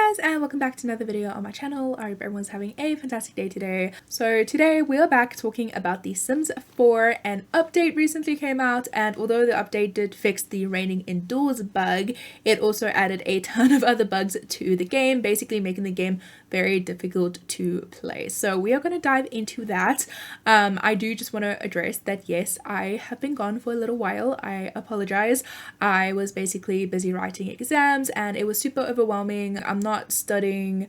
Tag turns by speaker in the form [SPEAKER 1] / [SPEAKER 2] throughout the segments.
[SPEAKER 1] guys, and welcome back to another video on my channel. I hope everyone's having a fantastic day today. So today we are back talking about The Sims 4. An update recently came out, and although the update did fix the raining indoors bug, it also added a ton of other bugs to the game, basically making the game very difficult to play. So we are going to dive into that. I do just want to address that yes, I have been gone for a little while. I apologize. I was basically busy writing exams and it was super overwhelming. I'm not studying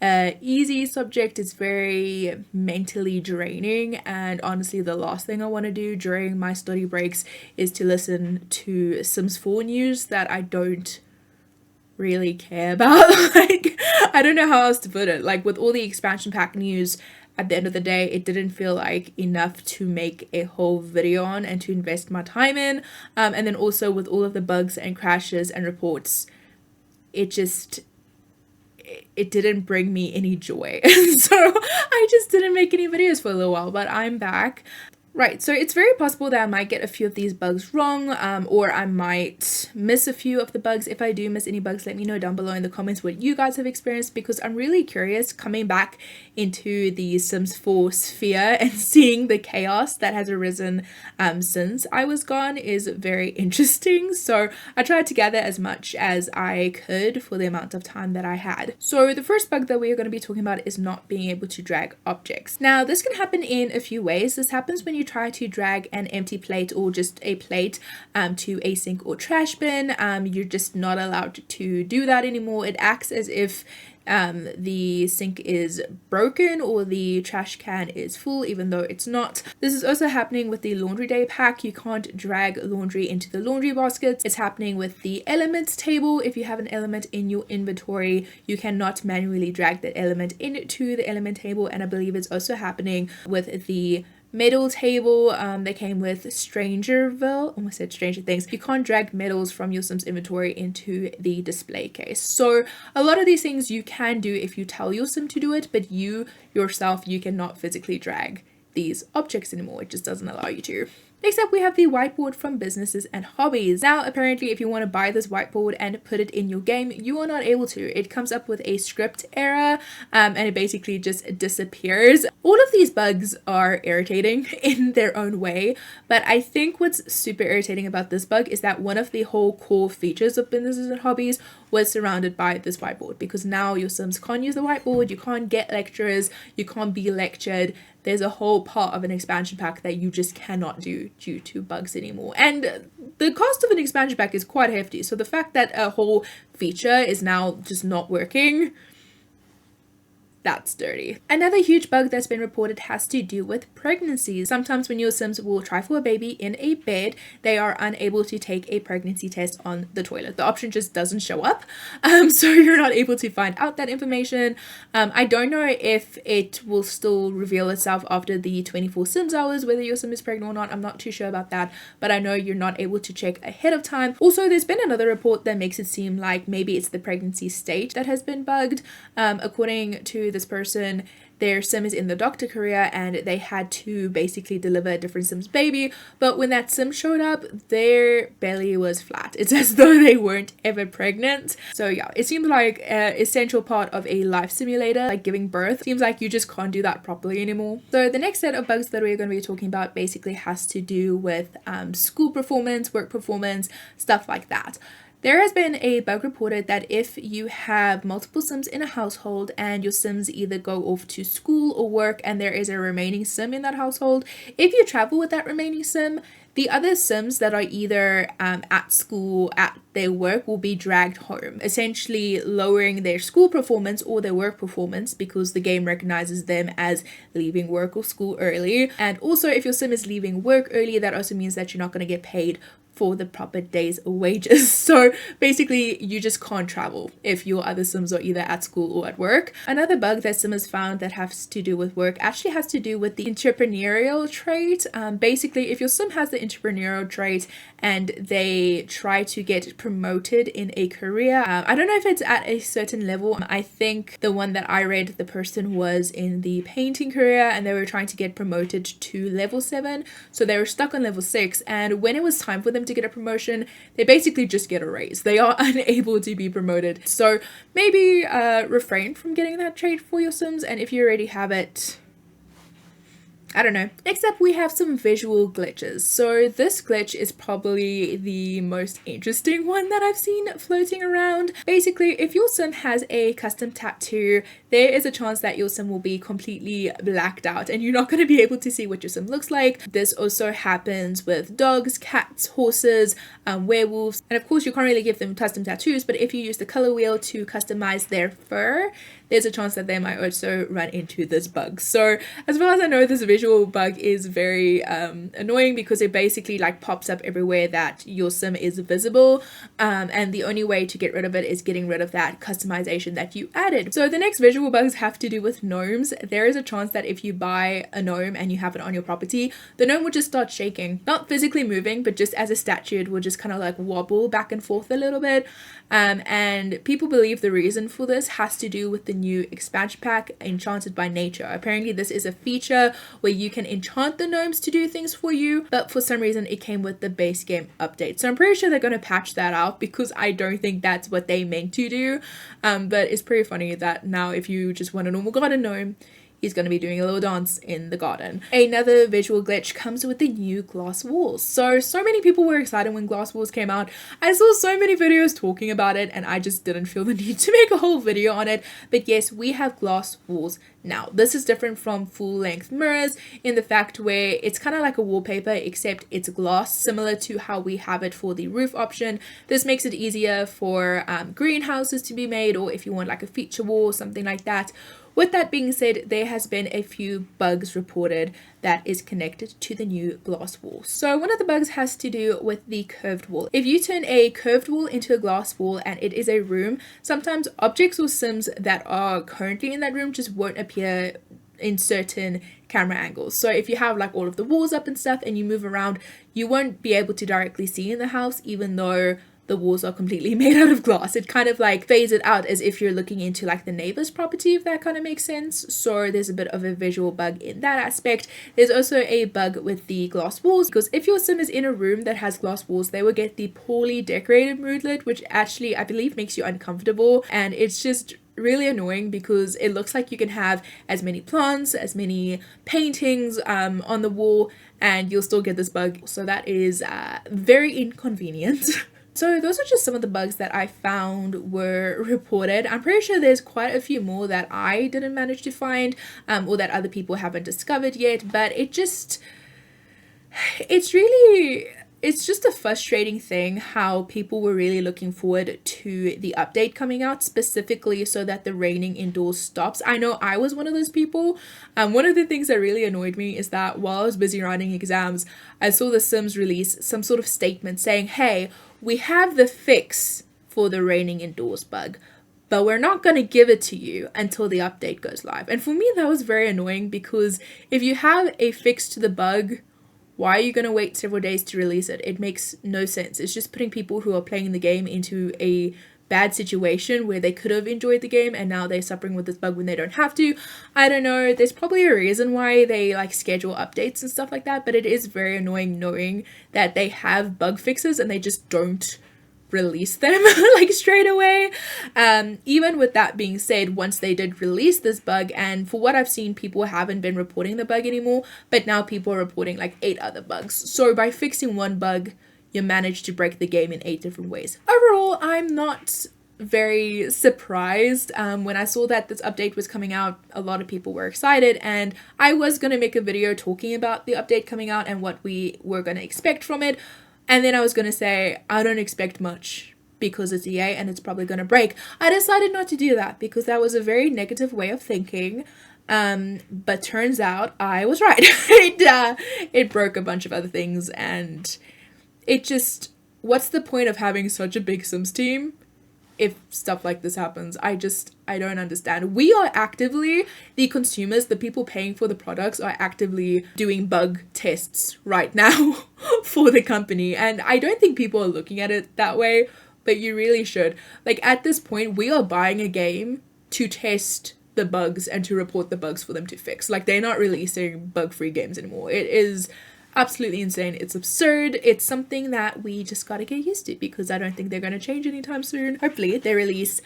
[SPEAKER 1] easy subject. It's very mentally draining, and honestly the last thing I want to do during my study breaks is to listen to Sims 4 news that I don't really care about. Like, I don't know how else to put it. Like, with all the expansion pack news, at the end of the day, it didn't feel like enough to make a whole video on and to invest my time in. And then also with all of the bugs and crashes and reports, it didn't bring me any joy. So I just didn't make any videos for a little while, but I'm back. Right, so it's very possible that I might get a few of these bugs wrong, or I might miss a few of the bugs. If I do miss any bugs, let me know down below in the comments what you guys have experienced, because I'm really curious. Coming back into the Sims 4 sphere and seeing the chaos that has arisen since I was gone is very interesting. So I tried to gather as much as I could for the amount of time that I had. So the first bug that we are going to be talking about is not being able to drag objects. Now this can happen in a few ways. This happens when you try to drag an empty plate or just a plate to a sink or trash bin. You're just not allowed to do that anymore. It acts as if the sink is broken or the trash can is full, even though it's not. This is also happening with the laundry day pack. You can't drag laundry into the laundry baskets. It's happening with the elements table. If you have an element in your inventory, you cannot manually drag that element into the element table. And I believe it's also happening with the medal table. They came with Strangerville, almost said Stranger Things. You can't drag medals from your Sims inventory into the display case. So a lot of these things you can do if you tell your Sim to do it, but you yourself, you cannot physically drag these objects anymore. It just doesn't allow you to. Next up, we have the whiteboard from Businesses and Hobbies. Now, apparently, if you want to buy this whiteboard and put it in your game, you are not able to. It comes up with a script error, and it basically just disappears. All of these bugs are irritating in their own way, but I think what's super irritating about this bug is that one of the whole core features of Businesses and Hobbies was surrounded by this whiteboard, because now your Sims can't use the whiteboard, you can't get lecturers, you can't be lectured. There's a whole part of an expansion pack that you just cannot do due to bugs anymore. And the cost of an expansion pack is quite hefty. So the fact that a whole feature is now just not working, that's dirty. Another huge bug that's been reported has to do with pregnancies. Sometimes when your Sims will try for a baby in a bed, they are unable to take a pregnancy test on the toilet. The option just doesn't show up. So you're not able to find out that information. I don't know if it will still reveal itself after the 24 Sims hours, whether your Sim is pregnant or not. I'm not too sure about that, but I know you're not able to check ahead of time. Also, there's been another report that makes it seem like maybe it's the pregnancy state that has been bugged. According to this person, their Sim is in the doctor career and they had to basically deliver a different Sim's baby, but when that Sim showed up, their belly was flat. It's as though they weren't ever pregnant. So yeah, it seems like an essential part of a life simulator, like giving birth. Seems like you just can't do that properly anymore. So the next set of bugs that we're going to be talking about basically has to do with school performance, work performance, stuff like that. There has been a bug reported that if you have multiple Sims in a household and your Sims either go off to school or work and there is a remaining Sim in that household, if you travel with that remaining Sim, the other Sims that are either at school, at their work, will be dragged home, essentially lowering their school performance or their work performance, because the game recognizes them as leaving work or school early. And also, if your Sim is leaving work early, that also means that you're not going to get paid for the proper day's wages. So basically you just can't travel if your other Sims are either at school or at work. Another bug that Sim has found that has to do with work actually has to do with the entrepreneurial trait. Basically, if your Sim has the entrepreneurial trait and they try to get promoted in a career, I don't know if it's at a certain level. I think the one that I read, the person was in the painting career and they were trying to get promoted to level 7, so they were stuck on level 6, and when it was time for them to get a promotion, they basically just get a raise. They are unable to be promoted. So maybe refrain from getting that trait for your Sims, and if you already have it, I don't know. Next up, we have some visual glitches. So this glitch is probably the most interesting one that I've seen floating around. Basically, if your Sim has a custom tattoo, there is a chance that your Sim will be completely blacked out and you're not going to be able to see what your Sim looks like. This also happens with dogs, cats, horses, werewolves, and of course you can't really give them custom tattoos, but if you use the color wheel to customize their fur, there's a chance that they might also run into this bug. So as far as I know, this visual bug is very annoying because it basically like pops up everywhere that your Sim is visible, and the only way to get rid of it is getting rid of that customization that you added. So the next visual bugs have to do with gnomes. There is a chance that if you buy a gnome and you have it on your property, the gnome will just start shaking, not physically moving, but just as a statue it will just kind of like wobble back and forth a little bit. And people believe the reason for this has to do with the new expansion pack, Enchanted by Nature. Apparently this is a feature where you can enchant the gnomes to do things for you, but for some reason it came with the base game update. So I'm pretty sure they're going to patch that out because I don't think that's what they meant to do. But it's pretty funny that now if you just want a normal garden gnome, he's going to be doing a little dance in the garden. Another visual glitch comes with the new glass walls. So many people were excited when glass walls came out. I saw so many videos talking about it and I just didn't feel the need to make a whole video on it. But yes, we have glass walls now. This is different from full length mirrors in the fact where it's kind of like a wallpaper except it's glass, similar to how we have it for the roof option. This makes it easier for greenhouses to be made, or if you want like a feature wall or something like that. With that being said, there has been a few bugs reported that is connected to the new glass wall. So one of the bugs has to do with the curved wall. If you turn a curved wall into a glass wall and it is a room, sometimes objects or Sims that are currently in that room just won't appear in certain camera angles. So if you have like all of the walls up and stuff and you move around, you won't be able to directly see in the house even though the walls are completely made out of glass. It kind of like fades it out as if you're looking into like the neighbor's property, if that kind of makes sense. So there's a bit of a visual bug in that aspect. There's also a bug with the glass walls because if your Sim is in a room that has glass walls, they will get the poorly decorated moodlet, which actually I believe makes you uncomfortable, and it's just really annoying because it looks like you can have as many plants, as many paintings on the wall, and you'll still get this bug. So that is very inconvenient. So those are just some of the bugs that I found were reported. I'm pretty sure there's quite a few more that I didn't manage to find or that other people haven't discovered yet, but it's just a frustrating thing how people were really looking forward to the update coming out, specifically so that the raining indoors stops. I know I was one of those people. One of the things that really annoyed me is that while I was busy writing exams, I saw The Sims release some sort of statement saying, hey, we have the fix for the raining indoors bug, but we're not going to give it to you until the update goes live. And for me, that was very annoying because if you have a fix to the bug, why are you going to wait several days to release it? It makes no sense. It's just putting people who are playing the game into a bad situation where they could have enjoyed the game and now they're suffering with this bug when they don't have to. I don't know. There's probably a reason why they like schedule updates and stuff like that, but it is very annoying knowing that they have bug fixes and they just don't release them like straight away. Even with that being said, once they did release this bug, and for what I've seen, people haven't been reporting the bug anymore, but now people are reporting like 8 other bugs. So by fixing one bug, you manage to break the game in 8 different ways. Overall, I'm not very surprised. When I saw that this update was coming out, a lot of people were excited, and I was going to make a video talking about the update coming out and what we were going to expect from it. And then I was going to say, I don't expect much because it's EA and it's probably going to break. I decided not to do that because that was a very negative way of thinking. But turns out I was right. It broke a bunch of other things, and it just, what's the point of having such a big Sims team if stuff like this happens? I don't understand. We are actively, the consumers, the people paying for the products are actively doing bug tests right now for the company. And I don't think people are looking at it that way, but you really should. Like at this point, we are buying a game to test the bugs and to report the bugs for them to fix. Like they're not releasing bug-free games anymore. It is absolutely insane. It's absurd. It's something that we just gotta get used to because I don't think they're gonna change anytime soon. Hopefully they release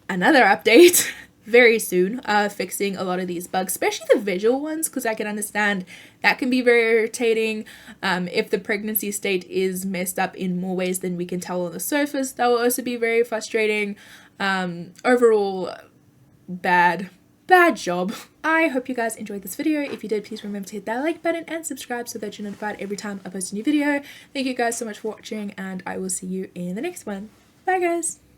[SPEAKER 1] another update very soon, fixing a lot of these bugs, especially the visual ones, because I can understand that can be very irritating. If the pregnancy state is messed up in more ways than we can tell on the surface, that will also be very frustrating. Overall, bad job. I hope you guys enjoyed this video. If you did, please remember to hit that like button and subscribe so that you're notified every time I post a new video. Thank you guys so much for watching, and I will see you in the next one. Bye guys!